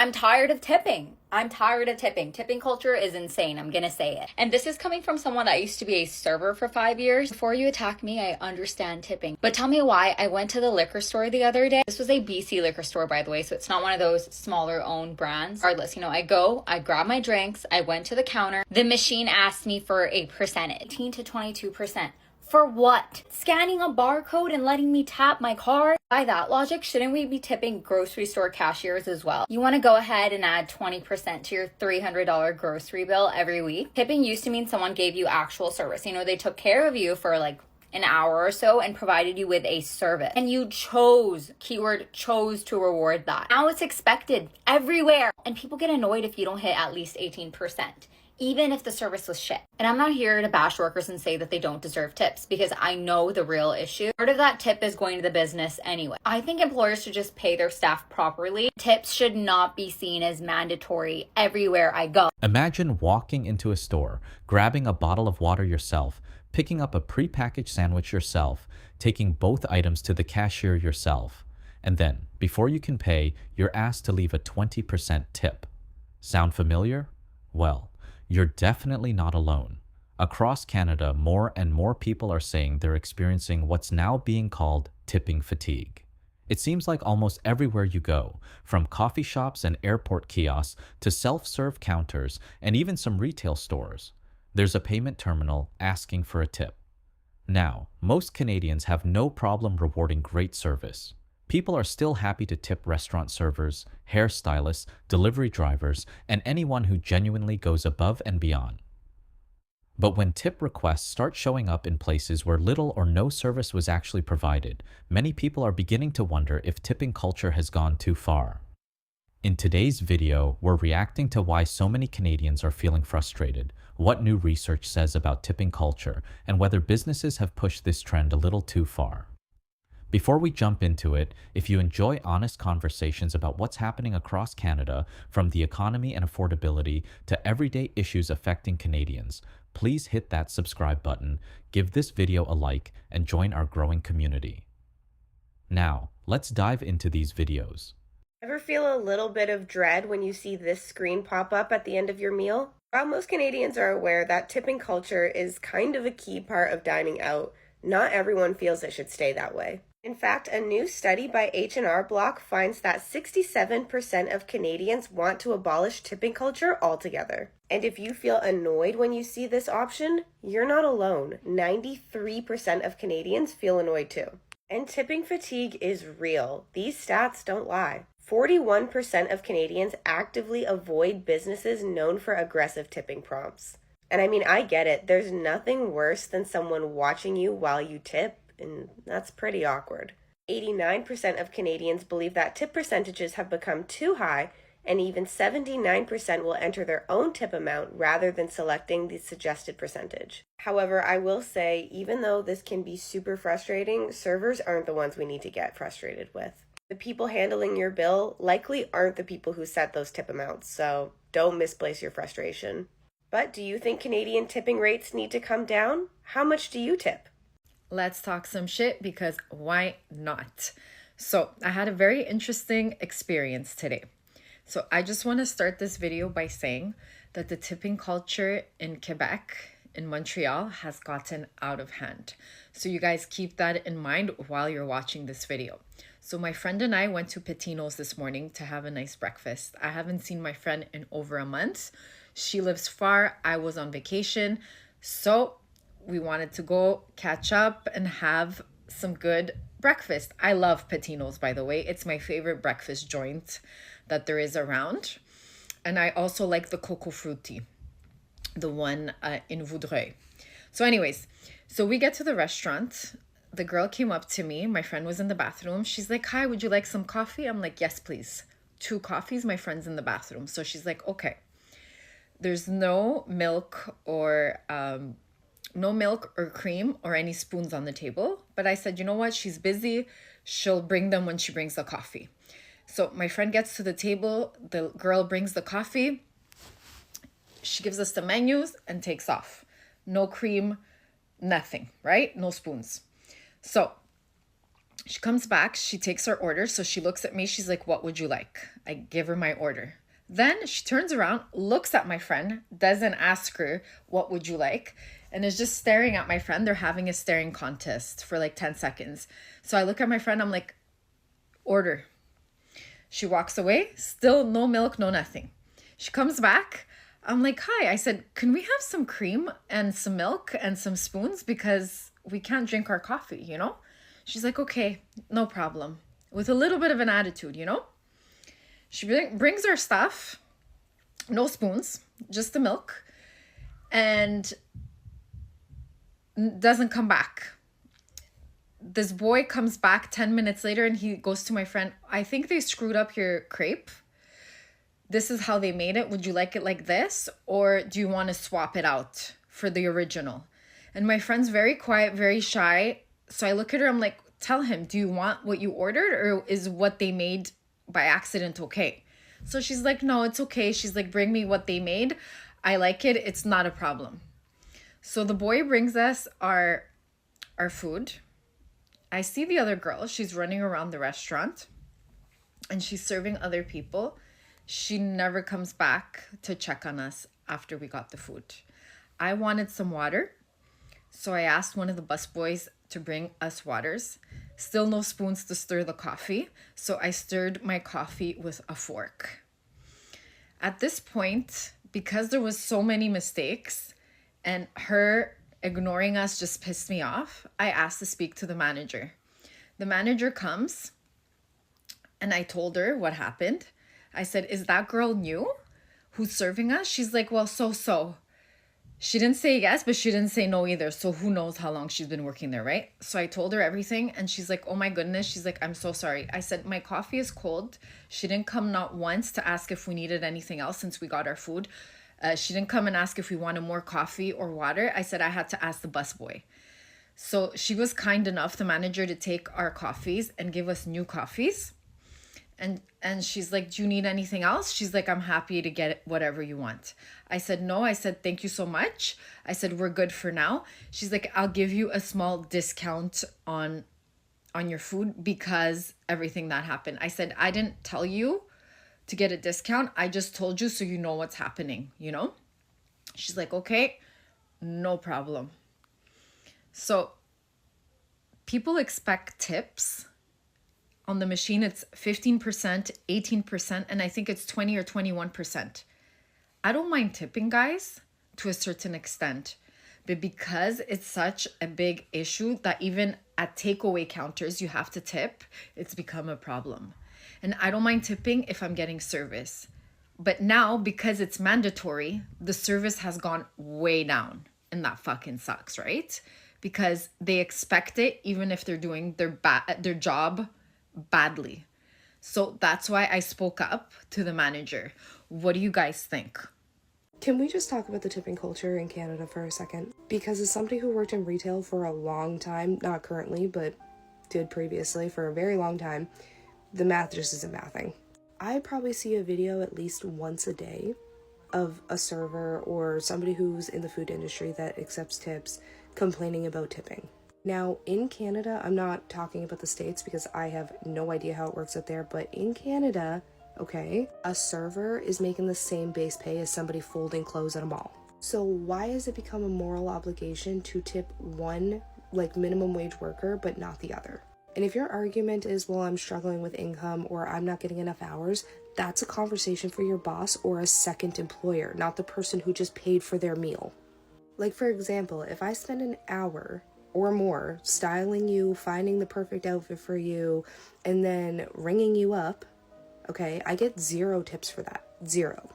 I'm tired of tipping. I'm tired of tipping. Tipping culture is insane. I'm gonna say it. And this is coming from someone that used to be a server for 5 years. Before you attack me, I understand tipping. But tell me why. I went to the liquor store the other day. This was a BC liquor store, by the way, so it's not one of those smaller owned brands. Regardless, I grab my drinks, I went to the counter. The machine asked me for a percentage, 18 to 22%. For what? Scanning a barcode and letting me tap my card? By that logic, shouldn't we be tipping grocery store cashiers as well? You want to go ahead and add 20% to your $300 grocery bill every week? Tipping used to mean someone gave you actual service. They took care of you for like an hour or so and provided you with a service. And you chose to reward that. Now it's expected everywhere. And people get annoyed if you don't hit at least 18%. Even if the service was shit. And I'm not here to bash workers and say that they don't deserve tips, because I know the real issue. Part of that tip is going to the business anyway. I think employers should just pay their staff properly. Tips should not be seen as mandatory everywhere I go. Imagine walking into a store, grabbing a bottle of water yourself, picking up a prepackaged sandwich yourself, taking both items to the cashier yourself, and then, before you can pay, you're asked to leave a 20% tip. Sound familiar? Well, you're definitely not alone. Across Canada, more and more people are saying they're experiencing what's now being called tipping fatigue. It seems like almost everywhere you go, from coffee shops and airport kiosks to self-serve counters and even some retail stores, there's a payment terminal asking for a tip. Now, most Canadians have no problem rewarding great service. People are still happy to tip restaurant servers, hairstylists, delivery drivers, and anyone who genuinely goes above and beyond. But when tip requests start showing up in places where little or no service was actually provided, many people are beginning to wonder if tipping culture has gone too far. In today's video, we're reacting to why so many Canadians are feeling frustrated, what new research says about tipping culture, and whether businesses have pushed this trend a little too far. Before we jump into it, if you enjoy honest conversations about what's happening across Canada, from the economy and affordability to everyday issues affecting Canadians, please hit that subscribe button, give this video a like, and join our growing community. Now, let's dive into these videos. Ever feel a little bit of dread when you see this screen pop up at the end of your meal? While most Canadians are aware that tipping culture is kind of a key part of dining out, not everyone feels it should stay that way. In fact, a new study by H&R Block finds that 67% of Canadians want to abolish tipping culture altogether. And if you feel annoyed when you see this option, you're not alone. 93% of Canadians feel annoyed too. And tipping fatigue is real. These stats don't lie. 41% of Canadians actively avoid businesses known for aggressive tipping prompts. And I get it. There's nothing worse than someone watching you while you tip. And that's pretty awkward. 89% of Canadians believe that tip percentages have become too high, and even 79% will enter their own tip amount rather than selecting the suggested percentage. However, I will say, even though this can be super frustrating, servers aren't the ones we need to get frustrated with. The people handling your bill likely aren't the people who set those tip amounts, so don't misplace your frustration. But do you think Canadian tipping rates need to come down? How much do you tip? Let's talk some shit, because why not? So I had a very interesting experience today. So I just want to start this video by saying that the tipping culture in Quebec, in Montreal, has gotten out of hand. So you guys keep that in mind while you're watching this video. So my friend and I went to Petino's this morning to have a nice breakfast. I haven't seen my friend in over a month. She lives far. I was on vacation. So we wanted to go catch up and have some good breakfast. I love Petino's, by the way. It's my favorite breakfast joint that there is around. And I also like the Coco Frutti, the one in Vaudreuil. So anyways, so we get to the restaurant. The girl came up to me. My friend was in the bathroom. She's like, "Hi, would you like some coffee?" I'm like, "Yes, please." 2 coffees. My friend's in the bathroom. So she's like, "Okay." There's no milk or cream or any spoons on the table. But I said, you know what? She's busy. She'll bring them when she brings the coffee. So my friend gets to the table. The girl brings the coffee. She gives us the menus and takes off. No cream, nothing, right? No spoons. So She comes back, she takes her order. So she looks at me, she's like, what would you like? I give her my order. Then she turns around, looks at my friend, doesn't ask her, what would you like? And is just staring at my friend. They're having a staring contest for like 10 seconds. So I look at my friend, I'm like, order. She walks away, still no milk, no nothing. She comes back. I'm like, hi. I said, can we have some cream and some milk and some spoons? Because we can't drink our coffee, you know? She's like, okay, no problem. With a little bit of an attitude, you know? She brings her stuff, no spoons, just the milk, and doesn't come back. This boy comes back 10 minutes later and he goes to my friend, I think they screwed up your crepe. This is how they made it. Would you like it like this? Or do you want to swap it out for the original? And my friend's very quiet, very shy. So I look at her, I'm like, tell him, do you want what you ordered or is what they made by accident okay? So she's like, no, it's okay. She's like, bring me what they made. I like it. It's not a problem. So the boy brings us our food. I see the other girl. She's running around the restaurant and she's serving other people. She never comes back to check on us after we got the food. I wanted some water. So I asked one of the busboys to bring us waters. Still no spoons to stir the coffee. So I stirred my coffee with a fork. At this point, because there was so many mistakes and her ignoring us just pissed me off, I asked to speak to the manager. The manager comes and I told her what happened. I said, is that girl new who's serving us? She's like, well, so. She didn't say yes, but she didn't say no either. So who knows how long she's been working there, right? So I told her everything and she's like, oh my goodness. She's like, I'm so sorry. I said, my coffee is cold. She didn't come not once to ask if we needed anything else since we got our food. She didn't come and ask if we wanted more coffee or water. I said I had to ask the busboy. So she was kind enough, the manager, to take our coffees and give us new coffees. And she's like, do you need anything else? She's like, I'm happy to get whatever you want. I said, no. I said, thank you so much. I said, we're good for now. She's like, I'll give you a small discount on your food because everything that happened. I said, I didn't tell you to get a discount. I just told you so you know what's happening, you know? She's like, okay, no problem. So people expect tips. On the machine, it's 15%, 18%, and I think it's 20 or 21%. I don't mind tipping, guys, to a certain extent. But because it's such a big issue that even at takeaway counters you have to tip, it's become a problem. And I don't mind tipping if I'm getting service. But now, because it's mandatory, the service has gone way down. And that fucking sucks, right? Because they expect it even if they're doing their job badly. So that's why I spoke up to the manager. What do you guys think? Can we just talk about the tipping culture in Canada for a second? Because as somebody who worked in retail for a long time, not currently, but did previously for a very long time, the math just isn't mathing. I probably see a video at least once a day of a server or somebody who's in the food industry that accepts tips complaining about tipping. Now, in Canada, I'm not talking about the States because I have no idea how it works out there, but in Canada, okay, a server is making the same base pay as somebody folding clothes at a mall. So why has it become a moral obligation to tip one, like, minimum wage worker, but not the other? And if your argument is, well, I'm struggling with income or I'm not getting enough hours, that's a conversation for your boss or a second employer, not the person who just paid for their meal. Like, for example, if I spend an hour or more styling you, finding the perfect outfit for you, and then ringing you up, okay, I get 0 tips for that. 0.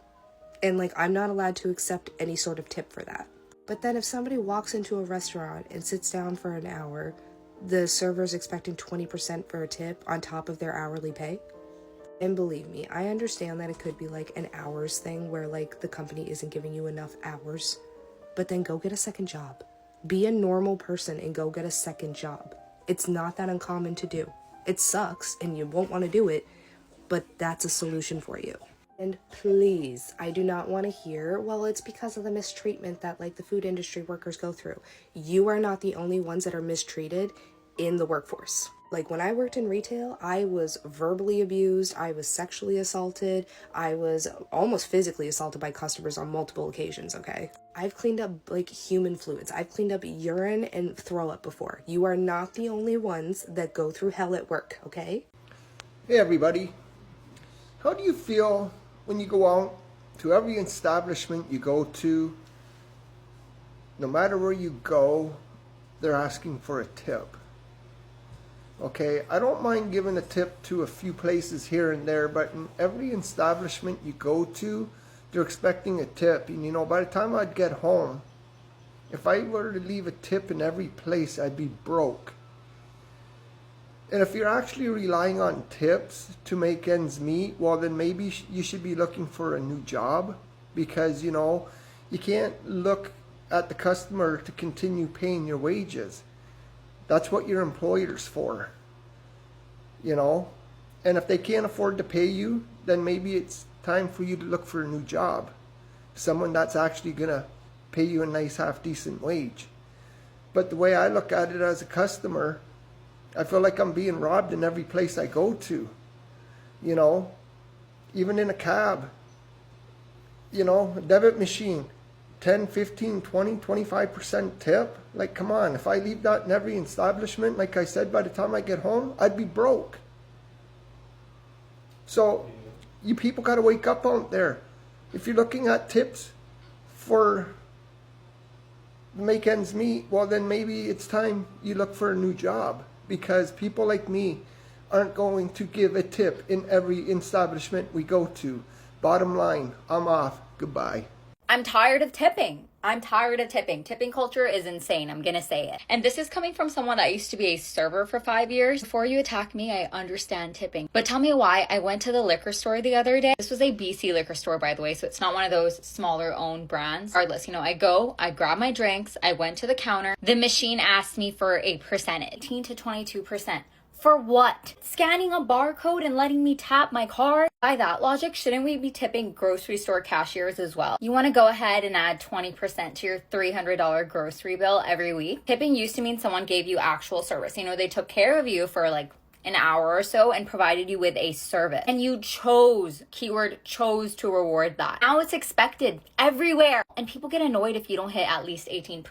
And like, I'm not allowed to accept any sort of tip for that. But then if somebody walks into a restaurant and sits down for an hour, the server's expecting 20% for a tip on top of their hourly pay. And believe me, I understand that it could be like an hours thing where like the company isn't giving you enough hours, but then go get a second job. Be a normal person and go get a second job. It's not that uncommon to do. It sucks and you won't want to do it, but that's a solution for you. And please, I do not want to hear, well, it's because of the mistreatment that like the food industry workers go through. You are not the only ones that are mistreated in the workforce. Like when I worked in retail, I was verbally abused, I was sexually assaulted, I was almost physically assaulted by customers on multiple occasions, okay? I've cleaned up like human fluids. I've cleaned up urine and throw up before. You are not the only ones that go through hell at work, okay? Hey everybody, how do you feel when you go out to every establishment you go to? No matter where you go, they're asking for a tip. Okay, I don't mind giving a tip to a few places here and there, but in every establishment you go to, they're expecting a tip. And you know, by the time I'd get home, if I were to leave a tip in every place, I'd be broke. And if you're actually relying on tips to make ends meet, well then maybe you should be looking for a new job, because you know, you can't look at the customer to continue paying your wages. That's what your employer's for, you know. And if they can't afford to pay you, then maybe it's time for you to look for a new job. Someone that's actually gonna pay you a nice half-decent wage. But the way I look at it as a customer, I feel like I'm being robbed in every place I go to, you know. Even in a cab, you know, a debit machine, 10, 15, 20, 25% tip. Like, come on, if I leave that in every establishment, like I said, by the time I get home, I'd be broke. So, you people got to wake up out there. If you're looking at tips for make ends meet, well then maybe it's time you look for a new job, because people like me aren't going to give a tip in every establishment we go to. Bottom line, I'm off. Goodbye. I'm tired of tipping. I'm tired of tipping. Tipping culture is insane. I'm gonna say it. And this is coming from someone that used to be a server for 5 years. Before you attack me, I understand tipping. But tell me why. I went to the liquor store the other day. This was a BC liquor store, by the way, so it's not one of those smaller owned brands. Regardless, you know, I grab my drinks, I went to the counter. The machine asked me for a percentage, 18 to 22%. For what? Scanning a barcode and letting me tap my card? By that logic, shouldn't we be tipping grocery store cashiers as well? You want to go ahead and add 20% to your $300 grocery bill every week? Tipping used to mean someone gave you actual service. You know, they took care of you for like an hour or so and provided you with a service. And you chose, keyword chose, to reward that. Now it's expected everywhere. And people get annoyed if you don't hit at least 18%.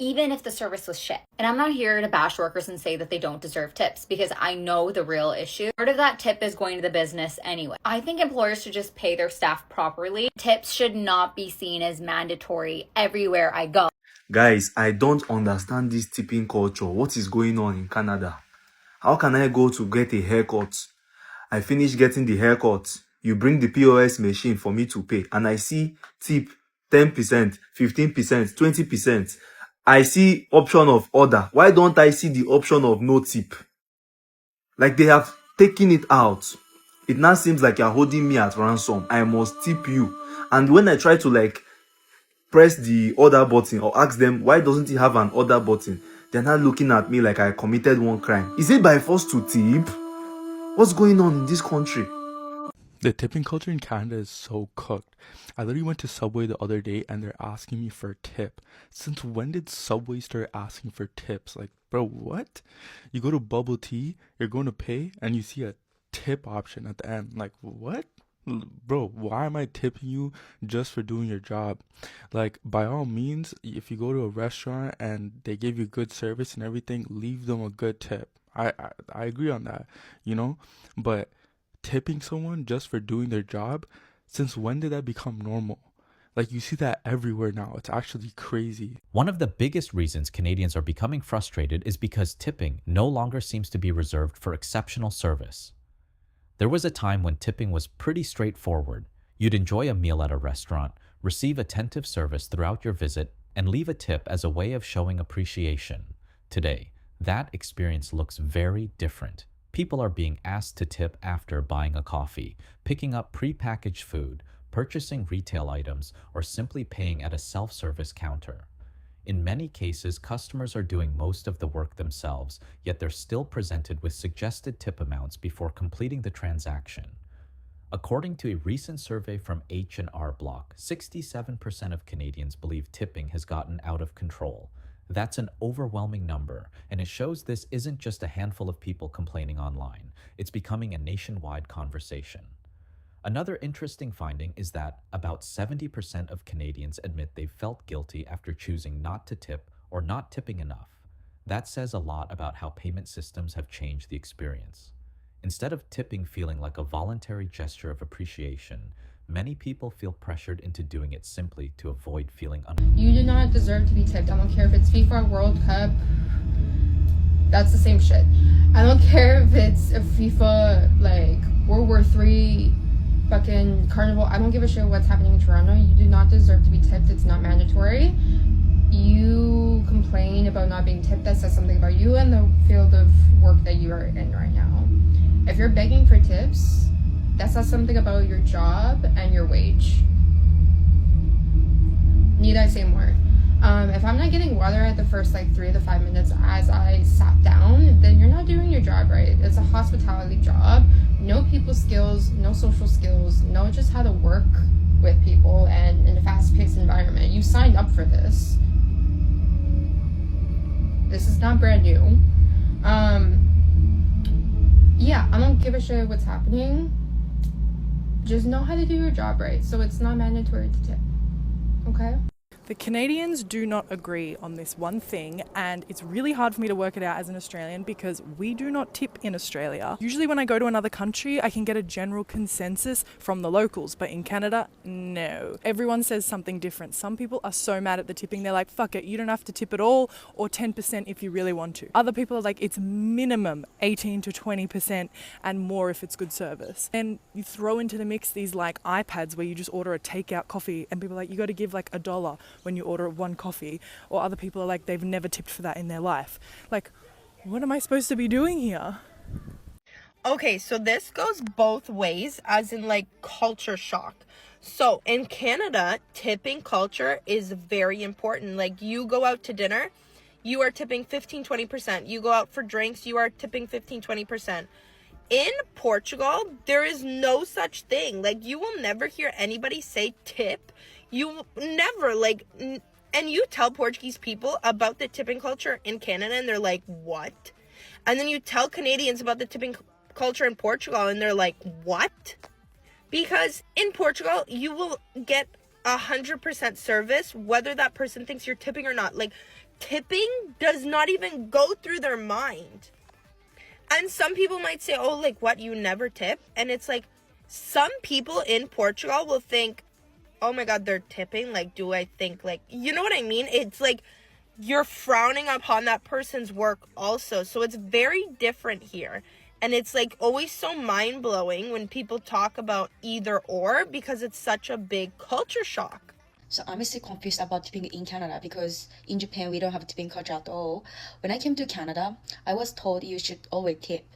Even if the service was shit. And I'm not here to bash workers and say that they don't deserve tips, because I know the real issue. Part of that tip is going to the business anyway. I think employers should just pay their staff properly. Tips should not be seen as mandatory everywhere I go. Guys, I don't understand this tipping culture. What is going on in Canada? How can I go to get a haircut? I finish getting the haircut. You bring the POS machine for me to pay, and I see tip 10%, 15%, 20%. I see option of order. Why don't I see the option of no tip? Like they have taken it out. It now seems like you're holding me at ransom. I must tip you. And when I try to like press the order button or ask them, why doesn't he have an order button? They're not looking at me like I committed one crime. Is it by force to tip? What's going on in this country? The tipping culture in Canada is so cooked. I literally went to Subway the other day and they're asking me for a tip. Since when did Subway start asking for tips? Like, bro, what? You go to bubble tea, you're going to pay, and you see a tip option at the end. Like, what? Bro, why am I tipping you just for doing your job? Like, by all means, if you go to a restaurant and they give you good service and everything, leave them a good tip. I agree on that, you know? But tipping someone just for doing their job, since when did that become normal? Like, you see that everywhere now. It's actually crazy. One of the biggest reasons Canadians are becoming frustrated is because tipping no longer seems to be reserved for exceptional service. There was a time when tipping was pretty straightforward. You'd enjoy a meal at a restaurant, receive attentive service throughout your visit, and leave a tip as a way of showing appreciation. Today, that experience looks very different. People are being asked to tip after buying a coffee, picking up pre-packaged food, purchasing retail items, or simply paying at a self-service counter. In many cases, customers are doing most of the work themselves, yet they're still presented with suggested tip amounts before completing the transaction. According to a recent survey from H&R Block, 67% of Canadians believe tipping has gotten out of control. That's an overwhelming number, and it shows this isn't just a handful of people complaining online. It's becoming a nationwide conversation. Another interesting finding is that about 70% of Canadians admit they've felt guilty after choosing not to tip or not tipping enough. That says a lot about how payment systems have changed the experience. Instead of tipping feeling like a voluntary gesture of appreciation, many people feel pressured into doing it simply to avoid feeling You do not deserve to be tipped. I don't care if it's FIFA World Cup. That's the same shit. I don't care if it's a FIFA, like, World War III, fucking Carnival. I don't give a shit what's happening in Toronto. You do not deserve to be tipped. It's not mandatory. You complain about not being tipped. That says something about you and the field of work that you are in right now. If you're begging for tips, that says something about your job and your wage. Need I say more? If I'm not getting water at the first like 3 to 5 minutes as I sat down, then you're not doing your job right. It's a hospitality job. No people skills, no social skills, no just how to work with people and in a fast-paced environment. You signed up for this. This is not brand new. Yeah, I don't give a shit what's happening. Just know how to do your job right, so it's not mandatory to tip. Okay? The Canadians do not agree on this one thing, and it's really hard for me to work it out as an Australian because we do not tip in Australia. Usually when I go to another country, I can get a general consensus from the locals, but in Canada, no. Everyone says something different. Some people are so mad at the tipping, they're like, fuck it, you don't have to tip at all, or 10% if you really want to. Other people are like, it's minimum 18 to 20% and more if it's good service. And you throw into the mix these like iPads where you just order a takeout coffee and people are like, you got to give like $1 when you order one coffee, or other people are like they've never tipped for that in their life. Like, what am I supposed to be doing here? Okay, so this goes both ways, as in like culture shock. So in Canada, tipping culture is very important. Like, you go out to dinner, you are tipping 15-20%. You go out for drinks, you are tipping 15-20%. In Portugal, there is no such thing. Like, you will never hear anybody say tip. You never, like, and you tell Portuguese people about the tipping culture in Canada and they're like, what? And then you tell Canadians about the tipping culture in Portugal and they're like, what? Because in Portugal, you will get 100% service, whether that person thinks you're tipping or not. Like, tipping does not even go through their mind. And some people might say, oh, like, what, you never tip? And it's like, some people in Portugal will think, oh my God, they're tipping. Like, do I think, like, you know what I mean? It's like, you're frowning upon that person's work also. So it's very different here. And it's like always so mind-blowing when people talk about either or, because it's such a big culture shock. So I'm still confused about tipping in Canada because in Japan we don't have tipping culture at all. When I came to Canada, I was told you should always tip.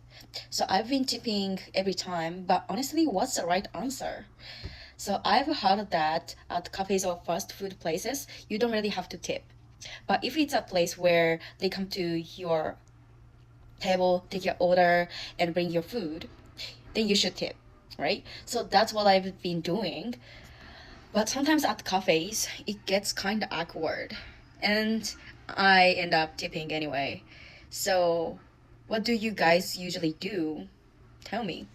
So I've been tipping every time, but honestly, what's the right answer? So I've heard that at cafes or fast food places, you don't really have to tip. But if it's a place where they come to your table, take your order, and bring your food, then you should tip, right? So that's what I've been doing. But sometimes at cafes, it gets kind of awkward. And I end up tipping anyway. So what do you guys usually do? Tell me.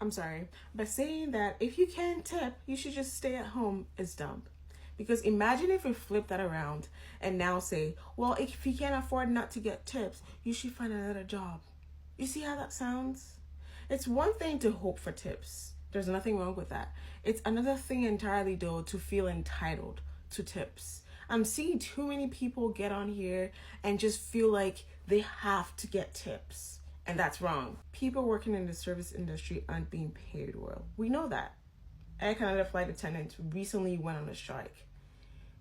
I'm sorry, but saying that if you can't tip, you should just stay at home is dumb. Because imagine if we flip that around and now say, well, if you can't afford not to get tips, you should find another job. You see how that sounds? It's one thing to hope for tips. There's nothing wrong with that. It's another thing entirely, though, to feel entitled to tips. I'm seeing too many people get on here and just feel like they have to get tips. And that's wrong. People working in the service industry aren't being paid well. We know that. Air Canada flight attendants recently went on a strike.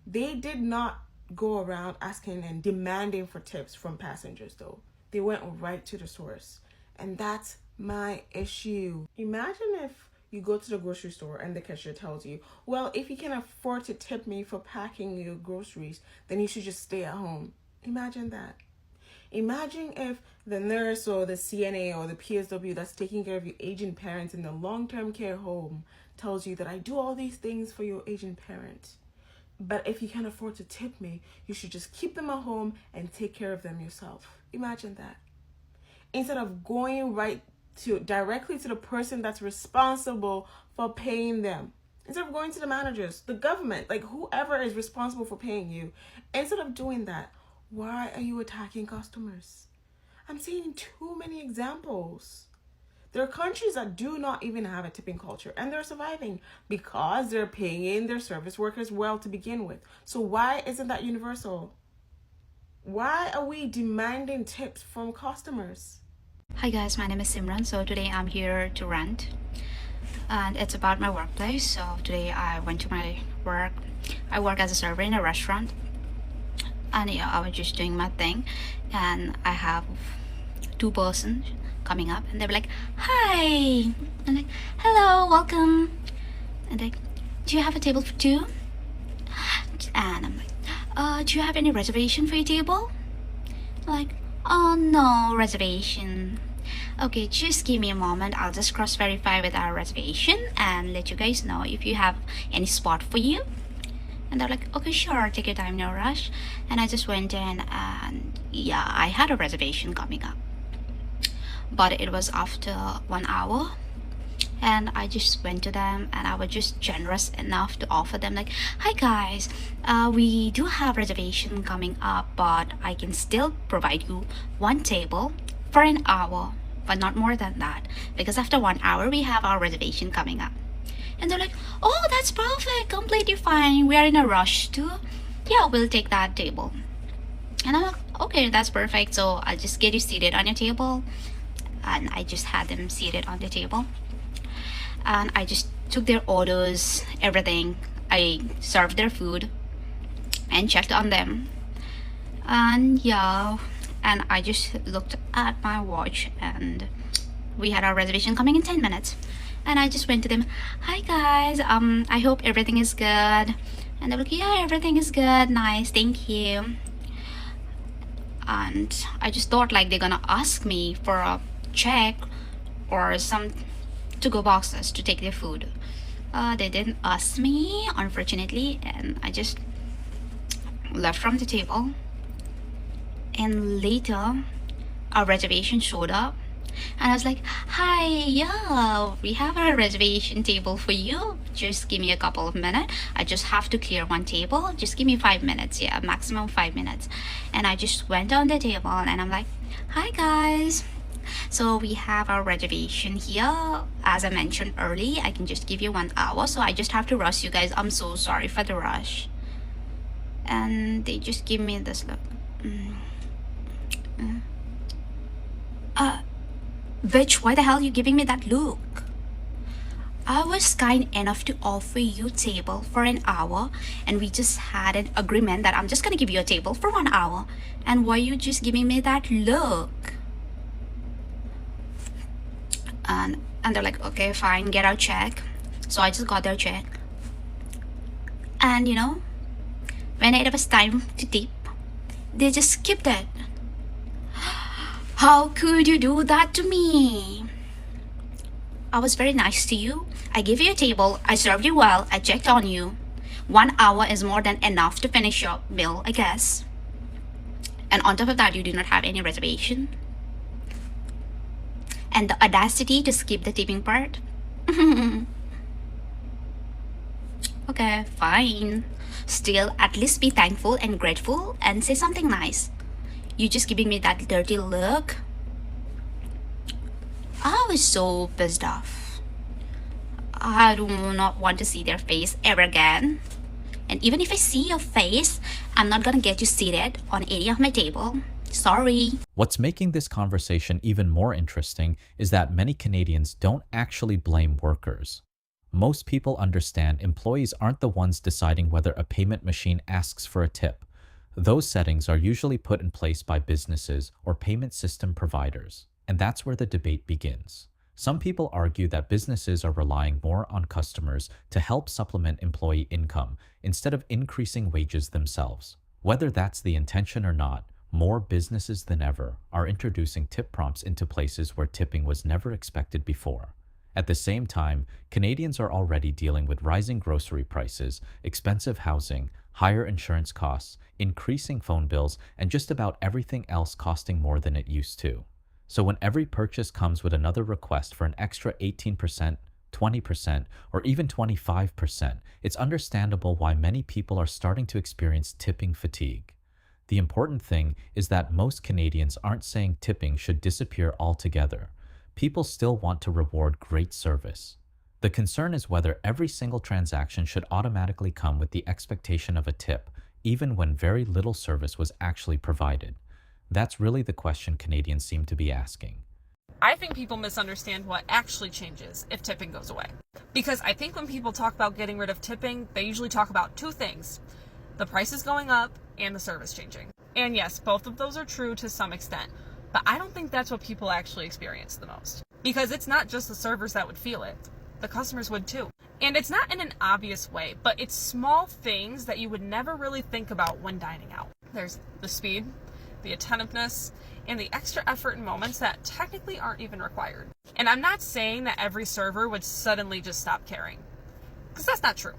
They did not go around asking and demanding for tips from passengers, though. They went right to the source. And that's my issue. Imagine if you go to the grocery store and the cashier tells you, well, if you can afford to tip me for packing your groceries, then you should just stay at home. Imagine that. Imagine if the nurse or the CNA or the PSW that's taking care of your aging parents in the long-term care home tells you that I do all these things for your aging parent. But if you can't afford to tip me, you should just keep them at home and take care of them yourself. Imagine that. Instead of going directly to the person that's responsible for paying them. Instead of going to the managers, the government, like whoever is responsible for paying you. Instead of doing that, why are you attacking customers? I'm seeing too many examples. There are countries that do not even have a tipping culture, and they're surviving because they're paying their service workers well to begin with. So why isn't that universal? Why are we demanding tips from customers? Hi guys, my name is Simran. So today I'm here to rant, and it's about my workplace. So today I went to my work. I work as a server in a restaurant, and yeah, I was just doing my thing, and I have two persons coming up, and they were like, "Hi," and like, "Hello, welcome," and like, "Do you have a table for two?" And I'm like, "Do you have any reservation for your table?" Like, "Oh no, reservation." "Okay, just give me a moment. I'll just cross-verify with our reservation and let you guys know if you have any spot for you." And they're like, "Okay, sure, take your time, no rush." And I just went in, and yeah, I had a reservation coming up, but it was after 1 hour. And I just went to them, and I was just generous enough to offer them like, "Hi guys, we do have reservation coming up, but I can still provide you one table for an hour, but not more than that, because after 1 hour we have our reservation coming up." And they're like, "Oh, that's perfect, completely fine. We are in a rush too. Yeah, we'll take that table." And I'm like, "Okay, that's perfect. So I'll just get you seated on your table." And I just had them seated on the table, and I just took their orders, everything. I served their food and checked on them, and yeah, and I just looked at my watch, and we had our reservation coming in 10 minutes. And I just went to them, "Hi guys, I hope everything is good." And they were like, "Yeah, everything is good, nice, thank you." And I just thought like they're gonna ask me for a check or some to-go boxes to take their food. They didn't ask me, unfortunately, and I just left from the table. And later our reservation showed up, and I was like, "Hi, yeah, we have a reservation table for you. Just give me a couple of minutes. I just have to clear one table. Just give me 5 minutes. Yeah, maximum 5 minutes." And I just went on the table, and I'm like, "Hi guys, so we have our reservation here. As I mentioned earlier, I can just give you 1 hour, so I just have to rush you guys. I'm so sorry for the rush." And they just give me this look. Bitch, why the hell are you giving me that look? I was kind enough to offer you a table for an hour, and we just had an agreement that I'm just gonna give you a table for 1 hour. And why are you just giving me that look? And they're like, "Okay, fine, get our check." So I just got their check, and you know, when it was time to tip, they just skipped it. How could you do that to me? I was very nice to you. I gave you a table, I served you well, I checked on you. 1 hour is more than enough to finish your bill, I guess. And on top of that, you do not have any reservation. And the audacity to skip the tipping part. Okay, fine. Still, at least be thankful and grateful and say something nice. You just giving me that dirty look. I was so pissed off. I do not want to see their face ever again. And even if I see your face, I'm not gonna get you seated on any of my table. Sorry. What's making this conversation even more interesting is that many Canadians don't actually blame workers. Most people understand employees aren't the ones deciding whether a payment machine asks for a tip. Those settings are usually put in place by businesses or payment system providers, and that's where the debate begins. Some people argue that businesses are relying more on customers to help supplement employee income instead of increasing wages themselves. Whether that's the intention or not, more businesses than ever are introducing tip prompts into places where tipping was never expected before. At the same time, Canadians are already dealing with rising grocery prices, expensive housing, higher insurance costs, increasing phone bills, and just about everything else costing more than it used to. So when every purchase comes with another request for an extra 18%, 20%, or even 25%, it's understandable why many people are starting to experience tipping fatigue. The important thing is that most Canadians aren't saying tipping should disappear altogether. People still want to reward great service. The concern is whether every single transaction should automatically come with the expectation of a tip, even when very little service was actually provided. That's really the question Canadians seem to be asking. I think people misunderstand what actually changes if tipping goes away. Because I think when people talk about getting rid of tipping, they usually talk about two things: the prices going up and the service changing. And yes, both of those are true to some extent, but I don't think that's what people actually experience the most. Because it's not just the servers that would feel it, the customers would too. And it's not in an obvious way, but it's small things that you would never really think about when dining out. There's the speed, the attentiveness, and the extra effort in moments that technically aren't even required. And I'm not saying that every server would suddenly just stop caring, because that's not true.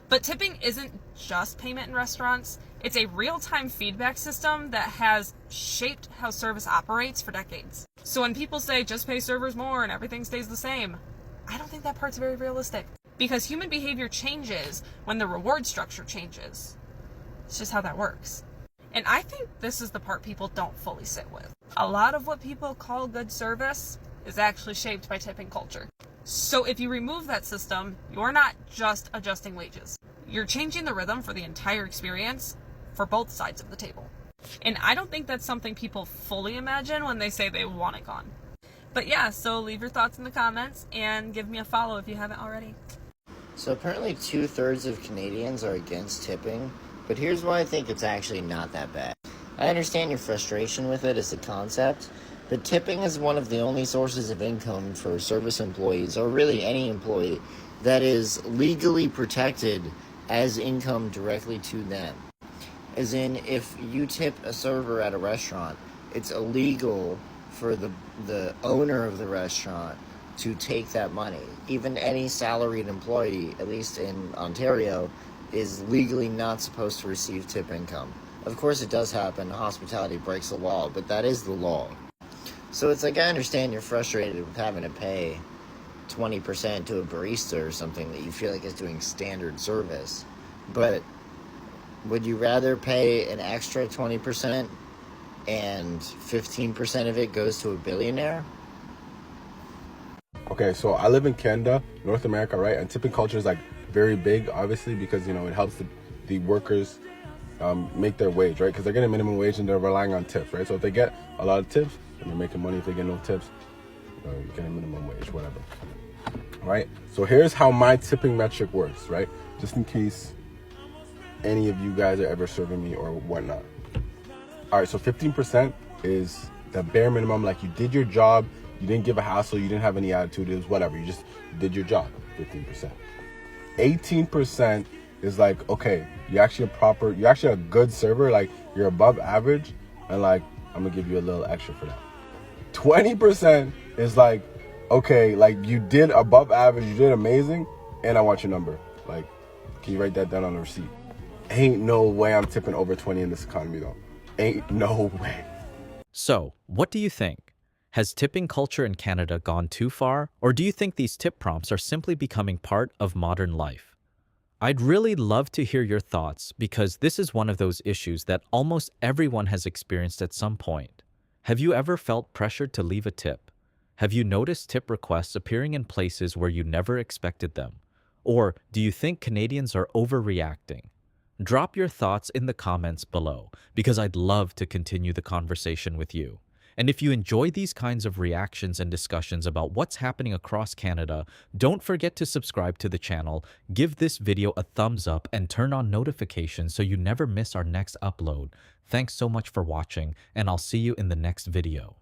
But tipping isn't just payment in restaurants. It's a real-time feedback system that has shaped how service operates for decades. So when people say just pay servers more and everything stays the same, I don't think that part's very realistic. Because human behavior changes when the reward structure changes. It's just how that works. And I think this is the part people don't fully sit with. A lot of what people call good service is actually shaped by tipping culture. So if you remove that system, you're not just adjusting wages. You're changing the rhythm for the entire experience for both sides of the table. And I don't think that's something people fully imagine when they say they want it gone. But yeah, so leave your thoughts in the comments and give me a follow if you haven't already. So apparently 2/3 of Canadians are against tipping, but here's why I think it's actually not that bad. I understand your frustration with it as a concept, but tipping is one of the only sources of income for service employees, or really any employee, that is legally protected as income directly to them. As in, if you tip a server at a restaurant, it's illegal for the owner of the restaurant to take that money. Even any salaried employee, at least in Ontario, is legally not supposed to receive tip income. Of course it does happen, hospitality breaks the law, but that is the law. So it's like, I understand you're frustrated with having to pay 20% to a barista or something that you feel like is doing standard service, but would you rather pay an extra 20% and 15% of it goes to a billionaire? Okay, so I live in Canada, North America, right? And tipping culture is like very big, obviously, because, you know, it helps the workers make their wage, right? Because they're getting minimum wage and they're relying on tips, right? So if they get a lot of tips, then they're making money. If they get no tips, you're getting minimum wage, whatever, right? So here's how my tipping metric works, right? Just in case any of you guys are ever serving me or whatnot. All right, so 15% is the bare minimum. Like, you did your job, you didn't give a hassle, you didn't have any attitude, it was whatever, you just did your job. 15%. 18% is like, okay, you're actually a good server, like you're above average, and like I'm gonna give you a little extra for that. 20% is like, okay, like you did above average, you did amazing, and I want your number. Like, can you write that down on the receipt? Ain't no way I'm tipping over 20 in this economy though. Ain't no way. So, what do you think? Has tipping culture in Canada gone too far, or do you think these tip prompts are simply becoming part of modern life? I'd really love to hear your thoughts, because this is one of those issues that almost everyone has experienced at some point. Have you ever felt pressured to leave a tip? Have you noticed tip requests appearing in places where you never expected them? Or do you think Canadians are overreacting? Drop your thoughts in the comments below, because I'd love to continue the conversation with you. And if you enjoy these kinds of reactions and discussions about what's happening across Canada, don't forget to subscribe to the channel, give this video a thumbs up, and turn on notifications so you never miss our next upload. Thanks so much for watching, and I'll see you in the next video.